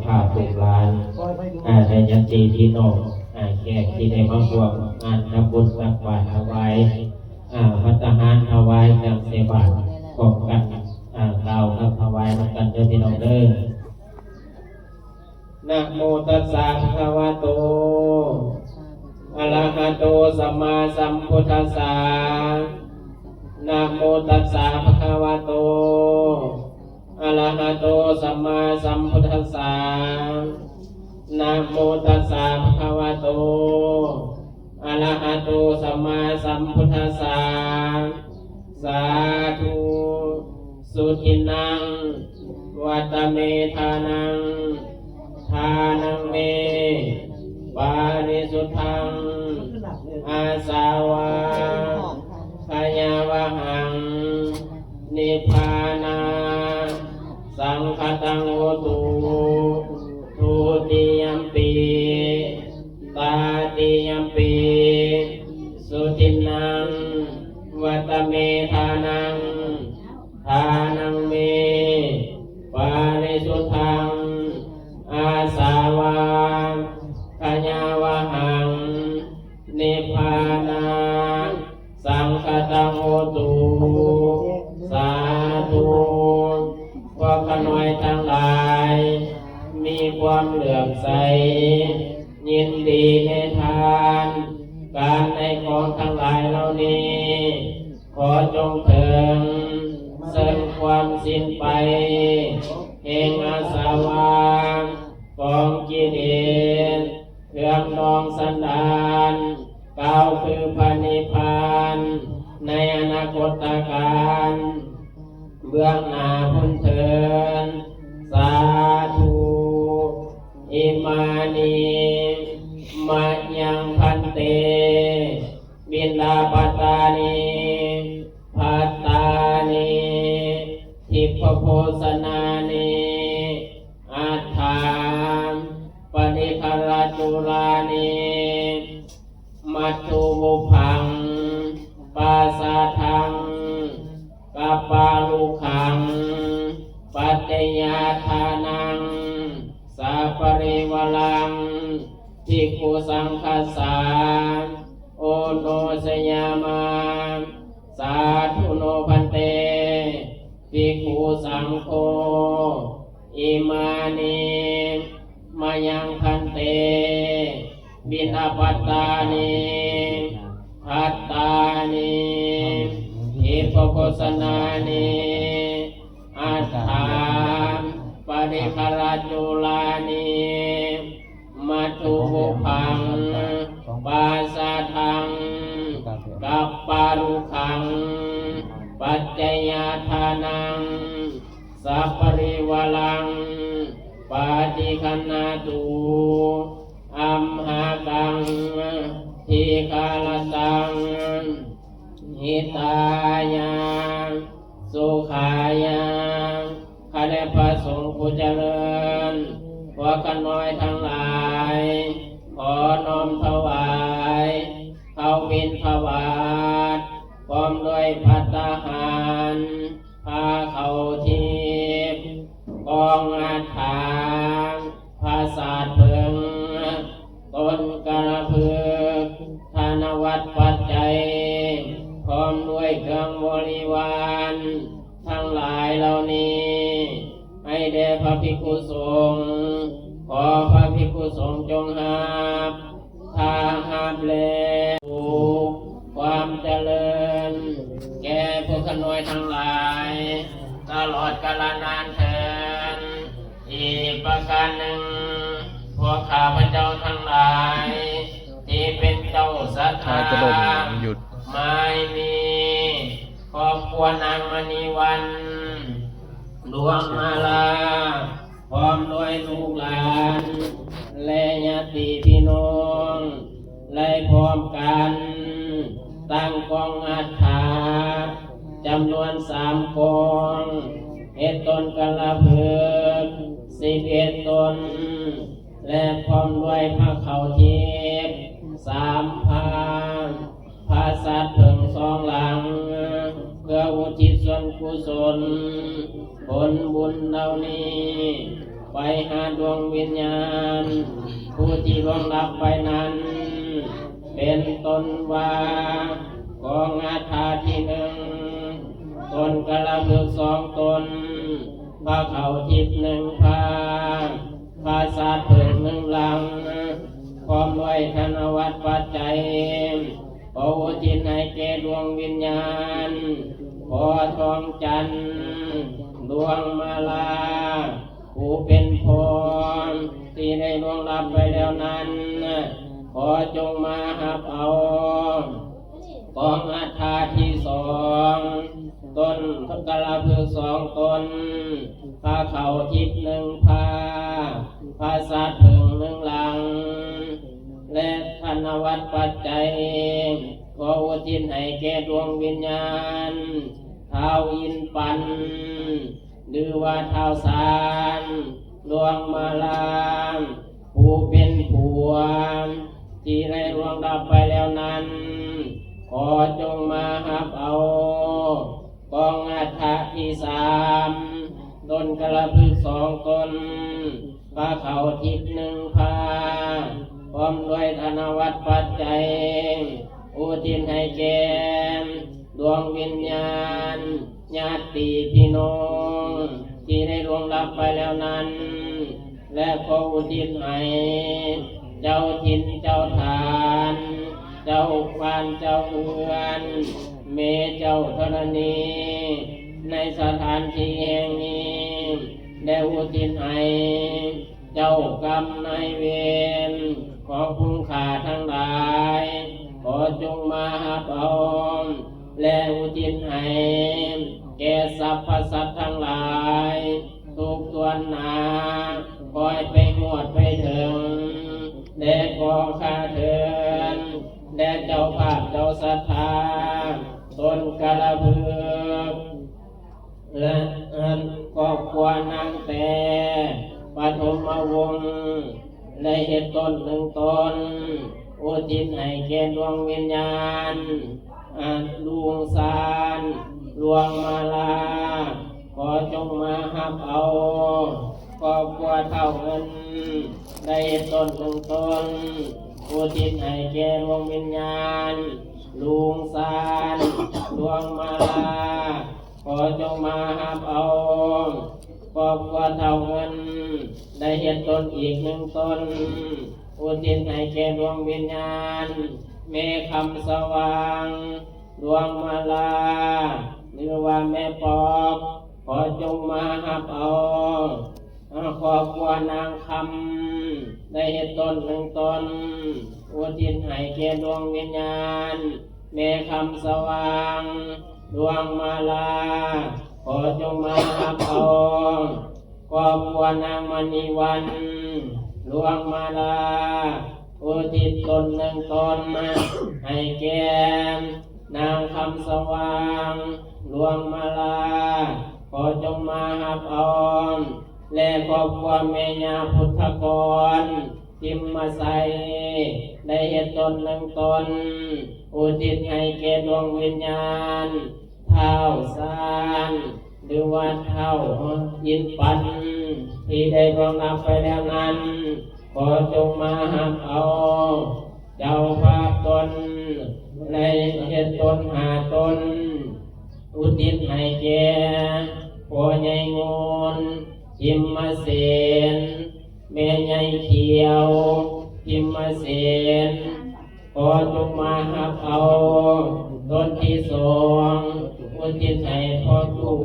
ภาพลูกหลานในยันตีพี่น้องแขกที่ได้มาร่วมงานทำบุญตักบาตรถวายพัฒหารถวายจำเสบาตรพร้อมกันเราครับถวายกันเด้อพี่น้องเด้อนะโมตัสสะภะคะวะโตอะระหะโตสัมมาสัมพุทธัสสะนะโมตัสสะภะคะวะโตอะระหะโตสัมมาสัมพุทธัสสะนะโมตัสสะภะคะวะโตอะระหะโตสัมมาสัมพุทธัสสะสาธุสุทินังวัตเมธานังทานังเมปาริสุทธังอาสาวะขยาวะหังนิพพานาสังฆตังโหตุทุติยัมปิตาติยัมปิสุทินังวัตเมธานังทานังเมปาริสุทธังอาสาวะขยาวะหังนิพพานาสังฆตังโหตุสาธุพวกขน้อยทั้งหลายมีความเหลื่อมใสยินดีในทานการในของทั้งหลายเหล่านี้ขอจงถึงซึ่งความสิ้นไปแห่งอาสวะของกิเลสเครื่องดองสันดานกล่าวคือพระนิพพานในอนาคตการเบื้องหน้าพ้นเถิดสาธุอิมานิมะยังพันเตบิณฑบาตานิภัตตานิทิพโพสนานิอัฏฐามปฏิฆราจุลานิมัตถุบุพังปาสาทังกัปปาลุขังปัจจยาทานังสัพปริวลังภิกขุสังคัสสาโอโนสยามาสาธุโนพันเตภิกขุสังโฆอิมานิมายังพันเตบิณฑบาตานิภัตตานิทิพโพสนานิอัฏฐามปฏิฆราจุลานิมัตถุบุพังปาสาทังกัปปารุขังปัจจยาทานังสัพปริวลังปาติคันนาตุอัมหากังทีฆาลตังหิตายาสุขายาข้าแต่พระสงฆ์ผู้เจริญพวกกันน้อยทั้งหลายขอน้อมถวายเข้าบิณฑบาตพร้อมด้วยภัตตาหารพาเข้าทิพย์กองอาถรภาษาเพิงต้นกระพึกธนวัตรปัจจัยพร้อมด้วยเครื่องบริวารทั้งหลายเหล่านี้ให้แด่พระภิกขุสงฆ์ขอพระภิกขุสงฆ์จงหาบถ้าหาบแล้วความเจริญแก่พวกขน้อยทั้งหลายตลอดกาลนานเถิดอีกประการหนึ่งพวกข้าพเจ้าทั้งหลายที่เป็นเจ้าศรัทธาไม่มีครอบครัวนางมณีวันดวงมาลาพร้อมด้วยลูกหลานและญาติพี่น้องและพร้อมกันตั้งกองอัฐาจำนวน3 กองเฮ็ดต้นกระเพือก11 ต้นและพร้อมด้วยพระเขาทิพย์3 พานพระสัตว์เพิ่ง2 หลังเพื่ออุทิศส่วนกุศลผลบุญเหล่านี้ข ไปหาดวงวิญญาณผู้ที่ล่วงลับไปนั้นเป็นตนว่าของอาถาที่หนึ่งตนกระพึกสองตนพระเขาทิพย์หนึ่งพาภาษาเผิงหนึ่งหลังพร้อมด้วยธนวัตรปัจจัยขออุทิศให้แก่ดวงวิญญาณขอทองจันทร์ดวงมาลาผู้เป็นพรที่ได้ล่วงลับไปแล้วนั้นขอจงมาหับเอาของอาถาที่สองตนทกระพึกสองตนพาเขาทิพย์หนึ่งพาภาษาเผิงหนึ่งหลังและธนวัตรปัจจัยขออุทิศให้แก่ดวงวิญญาณท้าวอินปันหรือว่าท้าวสารดวงมาลาผู้เป็นผัวที่ได้ล่วงลับไปแล้วนั้นขอจงมาหับเอากองอาถาที่สามตนกระพึกสองตนพาเขาทิพย์หนึ่งพาพร้อมด้วยธนวัตรปัจจัยอุทิศให้แก่ดวงวิญญาณญาติพี่น้องที่ได้ล่วงลับไปแล้วนั้นและขออุทิศให้เจ้าถิ่นเจ้าฐานเจ้าบ้านเจ้าเมืองเมเจ้าธรณีในสถานที่แห่งนี้ได้อุทิศให้เจ้ากรรมนายเวรของผู้ฆ่าทั้งหลายขอจงมาหับเอาและอุทิศให้แก่สรรพสัตว์ทั้งหลายทุกส่วนหนาคอยไปหวดไปถึงแด่กองข้าเถินแด่เจ้าภาพเจ้าศรัทธาตนกระพึกและครอบครัวนางแต่ปฐมวงศ์ได้เหตุตนหนึ่งตนอุทิศให้แก่ดวงวิญญาณดวงสารดวงมาลาขอจงมาหับเอาครอบครัวเท่าเงินได้เหตุตนหนึ่งตนอุทิศให้แก่ดวงวิญญาณดวงสารดวงมาลาขอจงมาหับเอาครอบครัวเท่าเงินได้เหตุตนอีกหนึ่งตนอุทิศให้แก่ดวงวิญญาณแม่คำสว่างดวงมาลาหรือว่าแม่ปอบขอจงมาหับเอาครอบครัวนางคำได้เหตุตนหนึ่งตนอุทิศให้แก่ดวงวิญญาณแม่คำสว่างดวงมาลาขอจงมาหับเอาครอบครัวนางมณีวันดวงมาลาอุทิศตนหนึ่งตนให้แก่นางคำสว่างดวงมาลาขอจงมาหับเอาและครอบครัวแม่ย่าพุทธกรทิมมาใสได้เหตุตนหนึ่งตนอุทิศให้แก่ดวงวิญญาณเท้าสารหรือว่าเท้ายินปันที่ได้ล่วงลับไปแล้วนั้นขอจงมาหับเอาเจ้าภาพตนในเหตุตนหาตนอุทิศให้แก่พ่อใหญ่งนทิมมาเสนแม่ใหญ่เขียวทิมมาเสนขอจงมาหับเอาตนที่สองอุทิศให้พ่อลูก